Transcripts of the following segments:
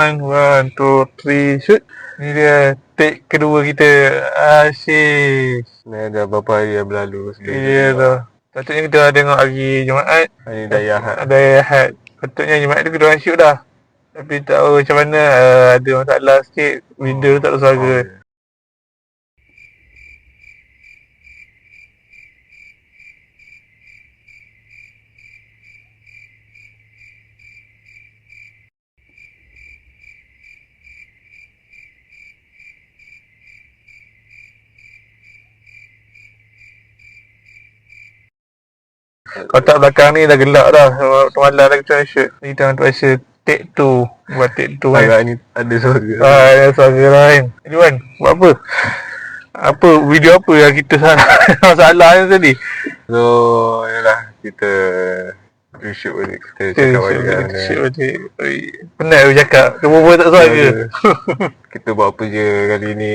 One, two, three, shoot. Ni dia take kedua kita. Asyik. Ni dah berapa hari yang berlalu Ya tu. Patutnya kita dah tengok hari Jumaat. Hari Daya Ahad. Daya Ahad. Patutnya Jumaat tu kita orang shoot dah. Tapi tak tahu macam mana, ada masalah sikit. Video tu tak bersuara. Kotak belakang ni dah gelap dah. Malam dah kita shoot. Ni kita terpaksa take 2. Buat take 2 kan. Agak ni ada suara. Ada suara lain. Jadi Wan, buat apa? Apa video apa yang kita salah masalah yang tadi? So yalah, kita reshoot balik. Kita cakap balik kan. Shoot balik. Penat aku cakap. Kau tak suara. Kita buat apa je kali ni.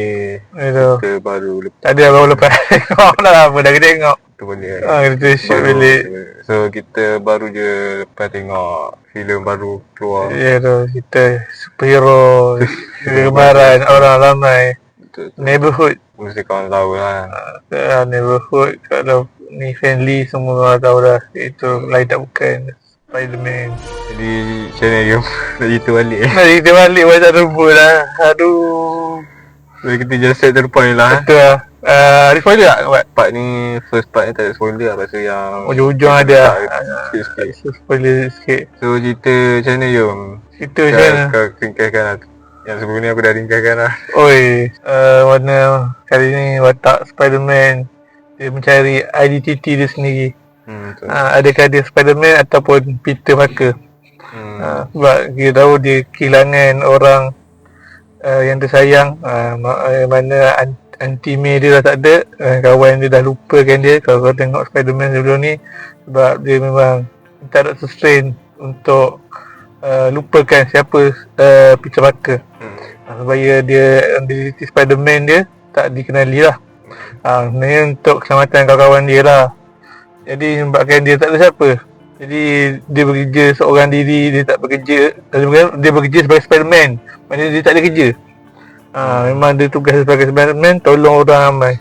Aduh. Kita baru lepas Tak ada baru lepas. Tengok lah apa dah kita tengok. tu balik. Kita shoot balik. So kita baru je lepas tengok filem baru keluar. Ya tu, kita superhero. Kegemaran orang ramai. Betul. Neighborhood. Mesti kawan tahu lah. Neighborhood. Kalau ni friendly semua orang tahu dah. Itu lain tak bukan Spiderman. Jadi macam mana you nak cerita balik Mari kita balik macam rumput lah. Aduh. So kita just set to the point lah. Betul lah. Ada spoiler tak buat? Part ni, first part ni tak ada spoiler lah. Pasal yang Ujung-ujung ada lah. sikit-sikit. Spoiler sikit. So cerita macam mana Yom? Cerita macam mana? Kau ringkaskan lah. Yang sebelum ni aku dah ringkaskan lah. Oi, warna kali ni watak Spiderman. Dia mencari identiti dia sendiri. Betul. Adakah dia Spiderman ataupun Peter Parker. Sebab kita tahu dia kehilangan orang yang tersayang. Mana anti-May dia dah tak ada. Kawan dia dah lupakan dia. Kalau kau tengok Spiderman sebelum ni, sebab dia memang tak ada sustain untuk lupakan siapa Peter Parker. Supaya dia identiti Spiderman dia tak dikenali lah. Sebenarnya untuk keselamatan kawan-kawan dia lah. Jadi sebabkan dia tak ada siapa, jadi dia bekerja seorang diri. Dia tak bekerja, dia bekerja sebagai Spiderman. Maksudnya dia tak ada kerja. Memang dia tugas sebagai Spiderman, tolong orang ramai.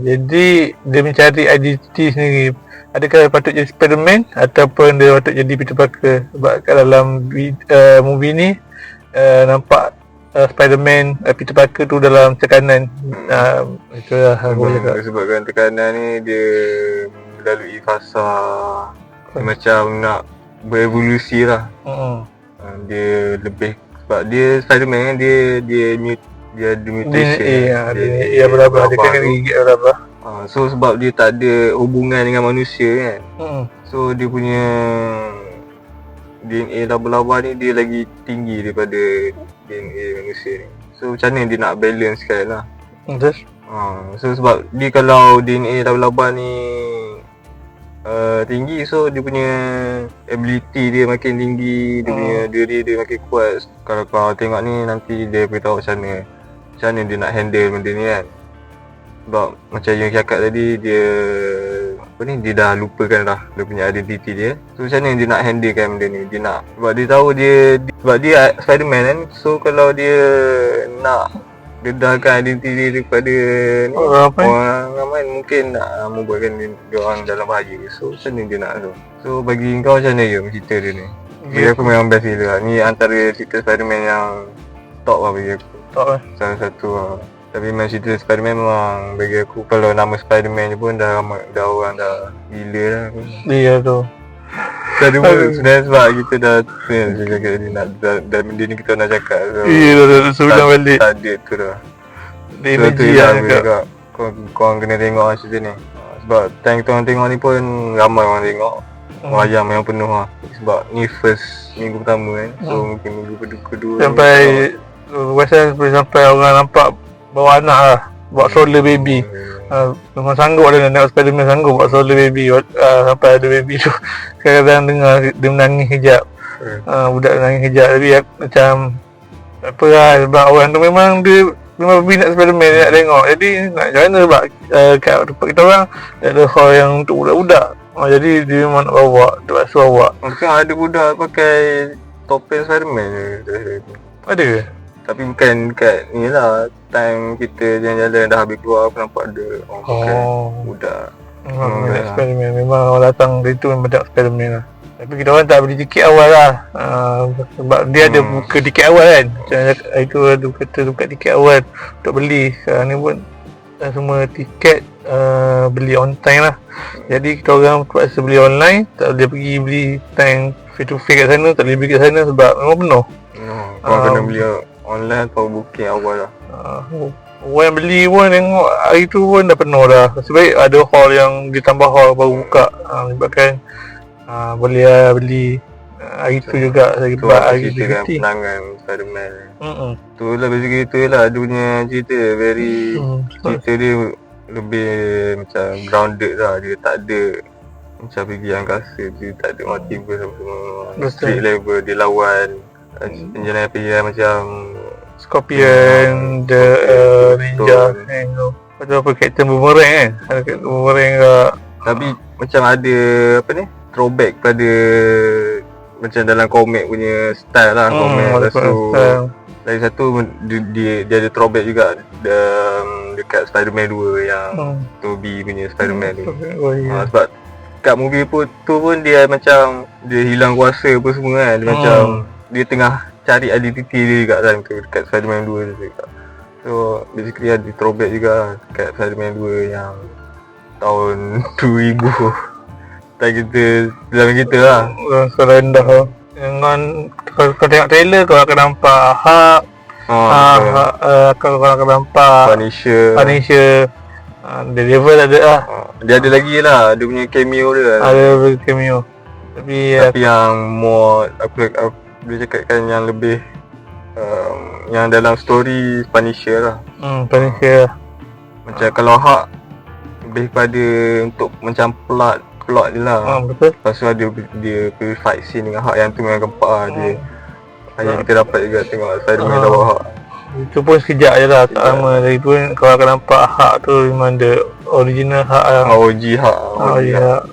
Jadi dia mencari identiti sendiri. Adakah patut jadi Spiderman ataupun dia patut jadi Peter Parker. Sebab kat dalam movie ni nampak Spiderman, Peter Parker tu dalam tekanan. Itulah aku cakap. Sebabkan tekanan ni dia melalui fasa dia macam nak berevolusi lah. Dia lebih, sebab dia Spiderman kan, dia ada mutation. Dia berabah, dia kena gigit berabah. So sebab dia tak ada hubungan dengan manusia kan. So dia punya DNA laba-laba ni dia lagi tinggi daripada DNA manusia ni. So macam mana dia nak balance kan lah. So sebab dia kalau DNA laba-laba ni tinggi, so dia punya ability dia makin tinggi, dia punya diri dia makin kuat. Kalau kau tengok ni nanti dia beritahu macam mana dia nak handle benda ni kan. Sebab macam yang cakap tadi, dia dia dah lupakan dah dia punya identiti dia. So macam mana dia nak handle kan benda ni. Dia nak, sebab dia tahu sebab dia Spiderman kan. So kalau dia nak dedahkan identiti dia daripada orang ramai, mungkin nak membuatkan dia orang dalam bahaya. So macam mana dia nak tu. So bagi kau macam mana je cerita dia ni? Bagi aku memang best gila lah. Ni antara cerita Spiderman yang top lah bagi aku. Top lah. Salah satu lah. Tapi memang cerita Spiderman memang bagi aku, kalau nama Spiderman je pun dah orang dah gila lah. Dia tu. Sebenarnya sebab kita dah cakap tadi nak dah benda ni kita nak cakap. So, dah sudah balik. Tak ada tu dah. Dia energy lah cakap. Korang kena tengok lah cerita ni. Sebab time kita orang tengok ni pun ramai orang tengok. Wayang yang penuh lah. Sebab ni first minggu pertama kan. So mungkin minggu kedua sampai sampai orang nampak bawa anak lah, bawa stroller baby. Memang sanggup dia nak tengok Spiderman, sanggup bawa stroller baby. Sampai ada baby tu kadang-kadang dengar dia menangis kejap. Budak menangis kejap. Tapi macam apa lah, sebab orang tu memang berminat Spiderman, dia nak tengok. Jadi nak macam mana, sebab kat tempat kita orang ada hall yang untuk budak-budak. Jadi dia memang nak bawa, terpaksa bawa. Mungkin ada budak pakai topeng Spiderman je. Ada ke? Tapi bukan kat ni lah, time kita jalan-jalan dah habis keluar aku nampak ada orang pakai budak. Memang banyak Spiderman. Memang orang datang dari tu memang banyak Spiderman lah. Tapi kita orang tak beli tiket awal lah. Sebab dia ada buka tiket awal kan. Macam itu ada kata buka tiket awal untuk beli. Sekarang ni pun semua tiket beli on time lah. Jadi kita orang terpaksa beli online. Tak boleh pergi beli time face to face kat sana. Tak boleh beli kat sana sebab memang penuh. Kau kena beli online atau booking awal lah. Orang yang beli pun tengok hari tu pun dah penuh dah. Sebaik ada hall yang ditambah hall baru buka. Sebabkan boleh lah beli hari tu juga. Sebab hari tu kan penangan Spiderman. Tu lah basically tu lah dia punya cerita. Cerita dia lebih macam grounded lah. Dia tak ada macam pergi angkasa. Dia tak ada multiverse apa semua. Street level dia lawan engineer pilihan macam Scorpion, The Ninja kan. Lepas tu apa Captain Boomerang kan. Ada Captain Boomerang ke. Tapi macam ada apa ni, throwback pada macam dalam komik punya style lah. Komik lepas tu lagi satu dia ada throwback juga dekat Spider-Man 2 yang Tobey punya Spider-Man tu. Sebab kat movie tu pun dia macam dia hilang kuasa apa semua kan. Dia macam dia tengah cari identiti dia juga kan dekat Spider-Man 2 tu juga. So basically ada throwback juga dekat Spider-Man 2 yang tahun 2000. Tak kita dalam kita lah serendah lah. Dengan kau tengok trailer kau akan nampak Hulk, kau akan nampak Punisher, Daredevil ada lah. Dia ada lagi lah, dia punya cameo dia. Ada cameo. Tapi yang more aku boleh cakapkan yang lebih yang dalam story Punisher lah. Punisher. Macam kalau Hulk lebih pada untuk macam plot dia lah. Betul. Lepas tu dia pergi fight scene dengan Hulk yang tu memang gempak dia. Yang kita dapat juga tengok Spider-Man lawan Hulk. Itu pun sekejap je lah, tak lama. Dari tu kalau akan nampak Hulk tu memang the original Hulk lah. OG Hulk.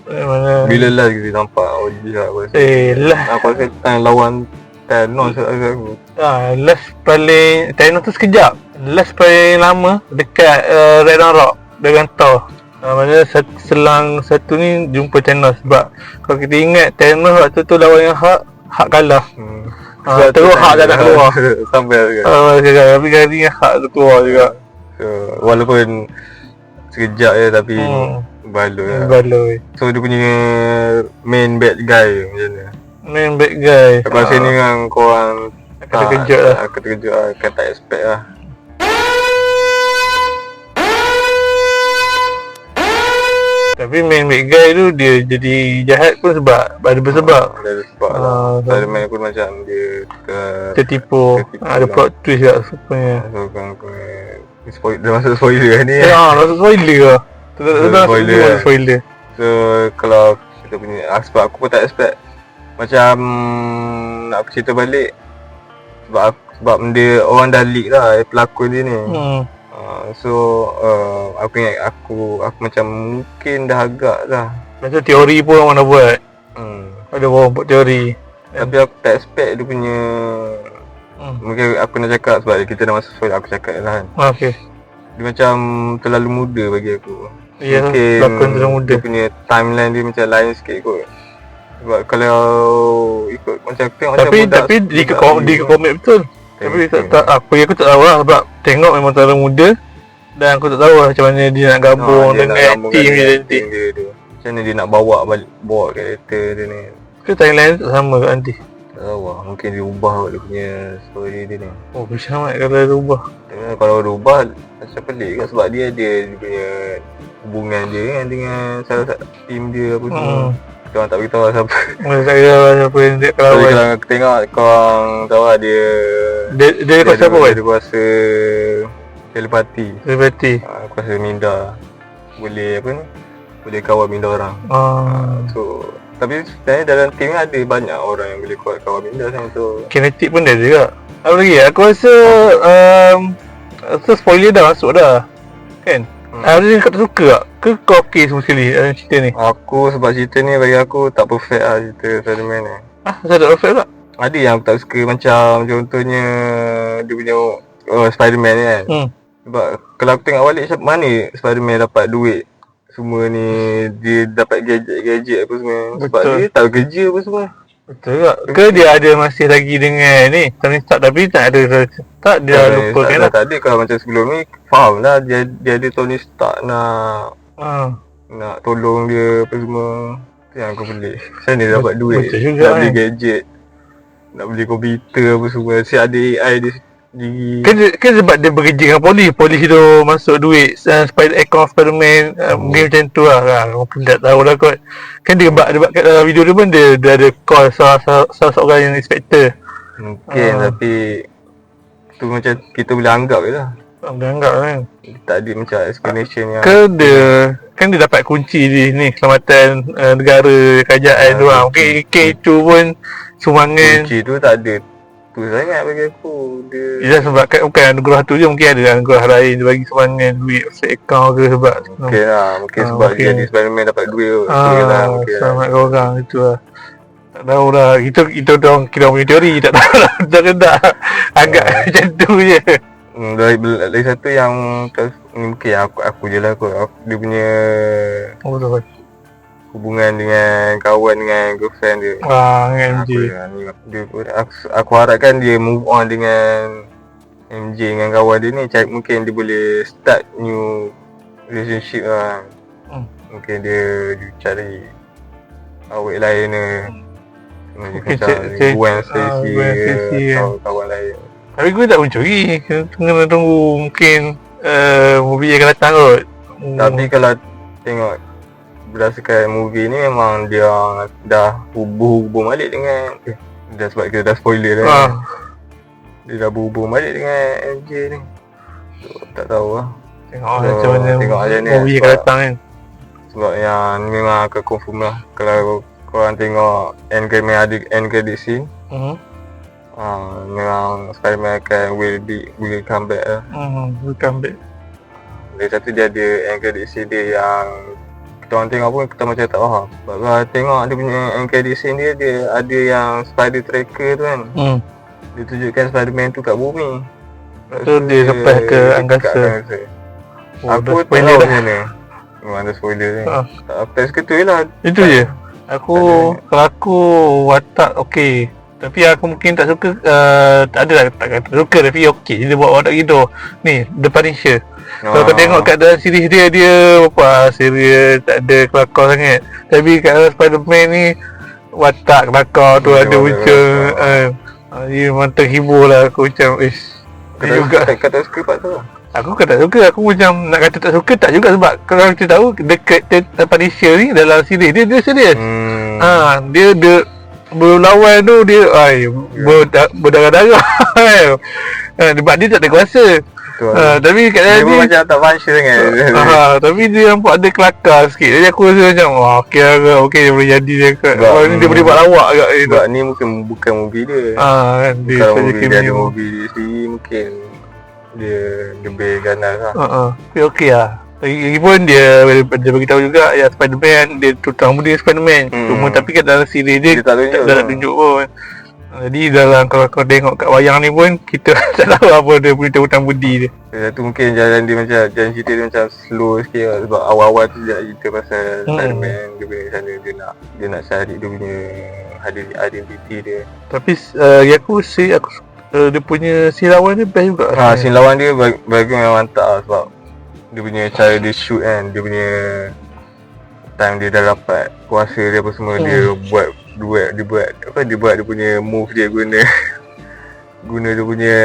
Mana bila last kita nampak OG Hulk aku rasa. Lah aku rasa time lawan Thanos aku. Last paling Thanos tu sekejap. Last paling lama dekat Ragnarok dengan Thor. Maksudnya selang satu ni jumpa Thanos. Sebab kalau kita ingat Thanos waktu tu lawan yang Hulk kalah. Terus Hulk dah nak keluar sampai juga. Tapi kali ni Hulk tu keluar juga. So walaupun sekejap je tapi baloi. So dia punya main bad guy macam mana? Main bad guy aku rasa ni kan korang akan terkejut lah. Akan tak expect lah. Tapi main bad guy tu dia jadi jahat pun sebab ada bersebab. Ada sebab lah. Spider-Man pun macam dia tertipu. Ada plot twist kat sebenarnya. So kan dah masuk spoiler ni. Masuk spoiler lah. Spoiler. So kalau kita punya sebab aku pun tak expect. Macam nak aku cerita balik sebab dia orang dah leak lah pelakon dia ni. So aku ingat aku macam mungkin dah agak lah. Macam teori pun orang dah buat. Ada orang buat teori. Tapi aku tak expect dia punya mungkin aku nak cakap sebab kita dah masuk spoiler, aku cakap lah kan. Okay. Dia macam terlalu muda bagi aku. Ya, pelakon terlalu muda. Dia punya timeline dia macam lain sikit kot. Sebab kalau ikut macam aku tengok tapi di komik betul. Tapi aku tak tahu lah sebab tengok memang terlalu muda. Dan aku tak tahu lah macam mana dia nak gabung dengan team dia. Macam mana dia nak bawa karakter dia ni. Ke timeline tak sama kat nanti? Tak tahu lah, mungkin dia ubah dia punya story dia ni. Bisa amat kalau dia ubah. Kalau dia ubah macam pelik kan sebab dia punya hubungan dia kan dengan salah satu team dia apa semua. Kita orang tak beritahu lah siapa. Tak beritahu lah siapa yang dia kalau aku tengok korang tahu lah dia kuasa apa kan? Dia kuasa telepati. Aku rasa Minda boleh apa ni, boleh kawal Minda orang. So tapi sebenarnya dalam team ni ada banyak orang yang boleh kawal Minda sekarang tu. Kinetic pun dia juga. Apa lagi? Aku rasa spoiler dah masuk dah kan? Ada kau tak suka tak? Ke kau okey semua sekali dalam cerita ni? Aku sebab cerita ni bagi aku tak perfect lah cerita Spider-Man ni. Saya tak perfect tak? ada yang aku tak suka, macam contohnya dia punya Spiderman ni kan. Sebab kalau aku tengok balik, macam mana Spiderman dapat duit semua ni, dia dapat gadget apa semua. Sebab Betul. dia tahu kerja apa semua. Betul juga. Ke dia ada masih lagi dengan ni Tony Stark, tapi tak ada, tak dia lupa kan lah. Tak ada. Kalau macam sebelum ni faham lah, dia ada Tony Stark nak tolong dia apa semua. Tu yang aku pelik. Macam mana dia dapat duit? Betul juga Nak beli gadget, nak beli komputer apa semua. Si ada AI dia sendiri. Kan sebab dia bekerja dengan polis tu masuk duit account Spiderman. Mungkin macam tu lah. Mungkin tak tahu lah kot. Kan dia buat kat dalam video tu pun dia ada call salah seorang yang inspector. Mungkin tapi tu macam kita boleh anggap je lah. Boleh anggap kan. Tak ada macam explanation yang Kan dia dapat kunci ni keselamatan negara, kerajaan tu lah. Mungkin K2 pun sumbangan. kunci tu tak ada tu sangat bagi aku. Dia sebab kan bukan anugerah tu je, mungkin ada anugerah lain dia bagi sumbangan duit account ke sebab Mungkin lah, mungkin sebab dia jadi Spiderman dapat duit tu. selamat kau orang itu lah. Tak tahu lah, itu orang kira punya teori, tak tahu lah betul ke tak. Agak macam tu je. Lagi satu yang mungkin aku je lah kot. Dia punya Betul. hubungan dengan kawan dengan girlfriend dia. Dengan MJ. Aku harapkan dia move on dengan MJ dengan kawan dia ni. Mungkin dia boleh start new relationship lah. Mungkin dia cari awet lain ni. Macam Gwen Stacy ke kawan lain. Tapi gue tak mencuri, kena tunggu mungkin movie akan datang kot. Tapi kalau tengok berdasarkan movie ni, memang dia dah hubung balik dengan sebab kita dah spoiler kan. Dia dah hubung balik dengan MJ ni. Tak tahu lah. Tengok macam mana movie akan datang kan. Sebab yang ni memang akan confirm lah. Kalau korang tengok end credit scene, memang Spiderman will come back lah. Will come back. Lagi satu dia ada end credit scene dia yang kita orang tengok pun kita macam tak faham. Sebab kalau tengok dia punya end credit scene dia ada yang spider tracker tu kan. Dia tunjukkan Spiderman tu kat bumi. So dia lepas ke angkasa. Aku tak tahu macam mana. Memang ada spoiler ni. Aku tak suka tu je lah. Itu je. Kalau aku watak okey. Tapi aku mungkin tak suka, tak adalah tak suka, tapi okey dia buat watak gitu. Ni The Punisher. Kalau kau tengok kat dalam series dia apa serius tak ada kelakar sangat. Tapi kat dalam Spiderman ni watak kelakar tu ada macam dia memang terhibur lah. Aku macam kau tak suka part tu. Aku kan tak suka, aku macam nak kata tak suka tak juga sebab kalau kita tahu dekat Punisher ni dalam series dia serius. Dia berlawan tu dia berdarah-darah. Sebab dia tak ada kuasa. Tapi kat dalam dia macam tak function sangat. Tapi dia nampak ada kelakar sikit. Jadi aku rasa macam okey dia boleh jadi dia kat ni dia boleh buat lawak kat ni. Sebab ni bukan movie dia. Kan dia saja ada movie dia sendiri, mungkin dia lebih ganas lah. Tapi okey lah. Lagipun dia beritahu juga ya Spiderman dia tutang budi Spiderman. Cuma tapi kat dalam series dia tak tunjuk pun. Jadi dalam kalau kau tengok kat wayang ni pun kita tak tahu apa dia punya hutang budi dia. Satu mungkin jalan cerita dia macam slow sikit lah. Sebab awal-awal tu dia cerita pasal Spiderman, dia punya sana dia nak cari dia punya identiti dia. Tapi aku dia punya scene lawan dia best juga. Scene lawan dia bagi memang mantap lah. Sebab dia punya cara dia shoot kan, dia punya time dia dah dapat kuasa dia apa semua, dia buat dia punya move dia guna dia punya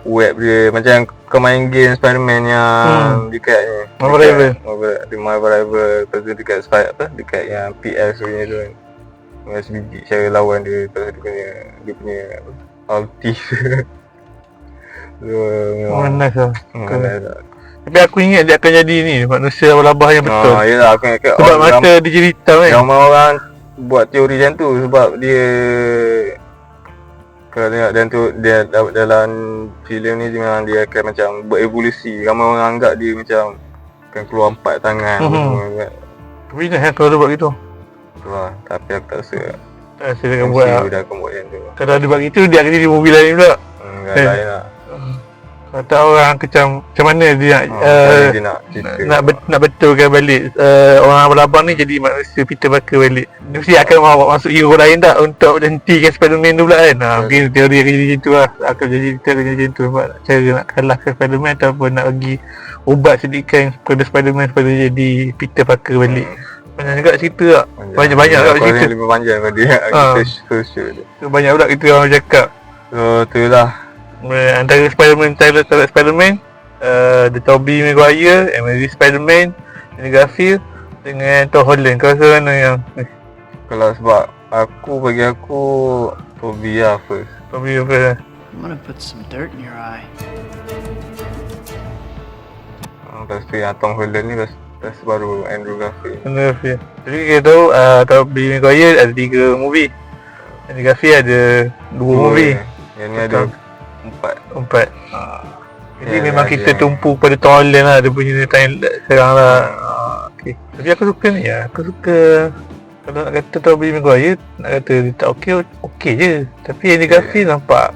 web dia macam kau main game Spiderman yang dekat ni Marvel Rival, lepas tu dekat dekat yang PS punya tu kan, dengan sebiji cara lawan dia, lepas tu dia punya ulti. Nice lah. Tapi aku ingat dia akan jadi ni manusia labah yang betul. Yelah, aku ingat sebab mata dia jadi hitam kan. Ramai orang buat teori macam tu sebab dia kalau tengok dan tu dia dalam filem ni memang dia akan macam berevolusi. Ramai orang anggap dia macam akan keluar 4 tangan semua kan. Tapi dah kalau dia buat gitu. Tu lah, tapi aku tak rasa. Saya akan buat MCU dah akan buat yang tu. Kalau dia buat gitu, dia akan jadi movie lain pula. Yang lain lah. Kata orang macam mana dia nak Dia nak cerita. nak betulkan balik orang abang-abang ni jadi manusia Peter Parker balik. Dia mesti akan masuk hero lain tak untuk hentikan Spider-Man tu pula kan. Mungkin teori akan jadi macam tu lah. Akan jadi macam tu sebab cara nak kalahkan Spider-Man ataupun nak bagi ubat sedikitkan kepada Spider-Man supaya dia jadi Peter Parker balik. Banyak juga cerita tak? Banyak juga cerita. Lebih panjang pada kita first show tu. Banyak pula kita orang cakap. So tu lah. Antara Spider-Man, Tyler Spider-Man, The Tobey Maguire, Amazing Spider-Man, Andrew Garfield dengan Tom Holland. Kau rasa mana yang Kalau sebab bagi aku Tobey lah first. Tobey apa? I'm gonna put some dirt in your eye. Lepas tu yang Tom Holland ni lepas baru Andrew Garfield. Andrew Garfield. Jadi kita tahu Tobey Maguire ada 3 movie. Andrew Garfield ada 2 movie. Yang ni ada 4. Jadi memang kita tumpu pada Tom Holland lah. Dia punya time sekarang lah. Okay. Tapi aku suka ni ya. Aku suka kalau nak kata Tobey Maguire, nak kata dia tak okey je. Tapi Andrew Garfield nampak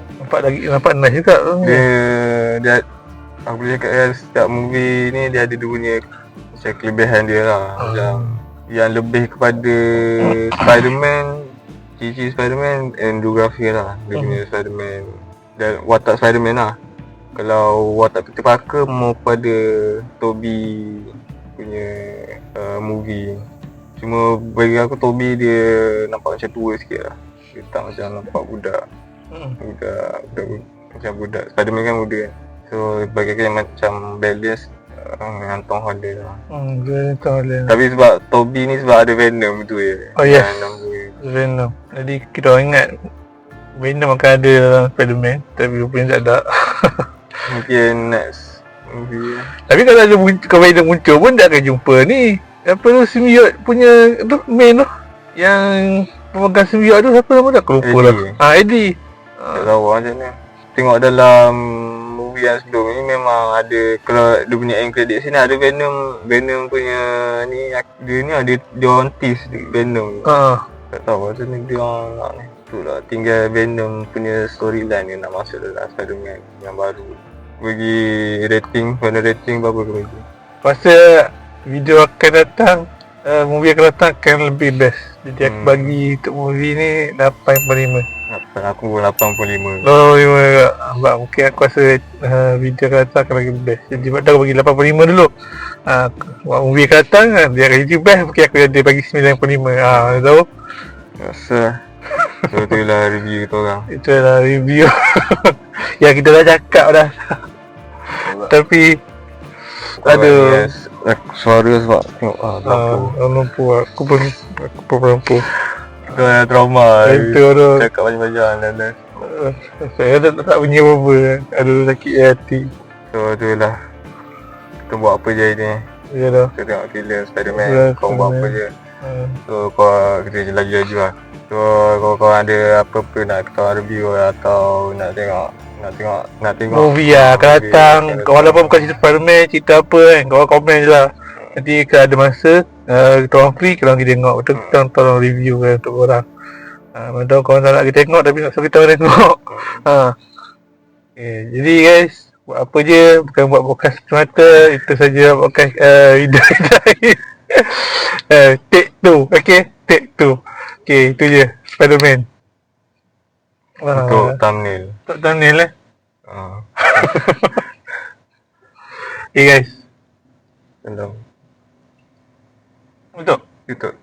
nice juga. Dia aku boleh cakap kan setiap movie ni dia ada dia punya macam kelebihan dia lah. Macam yang lebih kepada Spider-Man, cici Spider-Man, Andrew Garfield lah. Dia punya Spider-Man dan watak Spider-Man lah. Kalau watak Peter Parker mau pada Tobey punya movie. Cuma bagi aku Tobey dia nampak macam tua sikit lah. Dia tak macam nampak budak. Budak macam budak. Spider-Man kan muda kan. So bagi aku yang macam balance dengan Tom Holland lah. Tom Holland. Tapi sebab Tobey ni sebab ada Venom tu je. Oh yes, Venom. Jadi kita orang ingat Venom akan ada dalam Spider-Man, tapi rupanya tak ada. Mungkin next movie. Tapi kalau ada Venom muncul pun dia akan jumpa ni apa tu symbiote punya tu main tu yang pemegang symbiote tu siapa nama dia? Aku lupa lah. Eddie. Tak tahu macam mana. Tengok dalam movie yang sebelum ni memang ada, kalau dia punya end credit sini ada Venom punya ni, dia ni ada dia orang tease Venom. Tak tahu macam mana dia orang nak ni. Itulah tinggal Venom punya storyline ni nak masuk dalam Spider-Man yang baru. Bagi rating, final rating berapa kau bagi? Masa video akan datang, movie akan datang akan lebih best. Jadi aku bagi untuk movie ni 8.5. Aku 85. Oh, 5 juga. Sebab mungkin aku rasa video akan datang akan lagi best. Jadi sebab aku bagi 85 dulu. Movie akan datang, dia akan jadi best. Mungkin aku ada bagi 9.5. Tahu? Rasa so itulah review kita orang. Itulah review yang kita dah cakap dah. Tapi aduh, suara sebab tengok lampu aku pun lampu. Kau yang trauma. Itu tu. Cakap macam-macam dan saya tak bunyi apa-apa. Aduh, sakit hati. So itulah. Kita buat apa je ni. Ya dah. Kita tengok trailer Spider-Man. Kau buat apa je. So kita laju-laju lah. So kau ada apa-apa nak kita review atau nak tengok movie lah akan datang. Walaupun bukan cerita Spider-Man, cerita apa kan, kau komen je lah. Nanti kalau ada masa, kita orang free, kita orang pergi tengok. Betul kita orang tolong review kan untuk korang. Mana korang tak nak kita tengok tapi nak suruh kita orang tengok. Okay, jadi guys, buat apa je, bukan buat podcast semata. Itu saja podcast video ni. Take 2, okay? Take 2. Okay, itu je Spider-Man. untuk thumbnail. Untuk thumbnail Okay guys. Tolong. Untuk YouTube.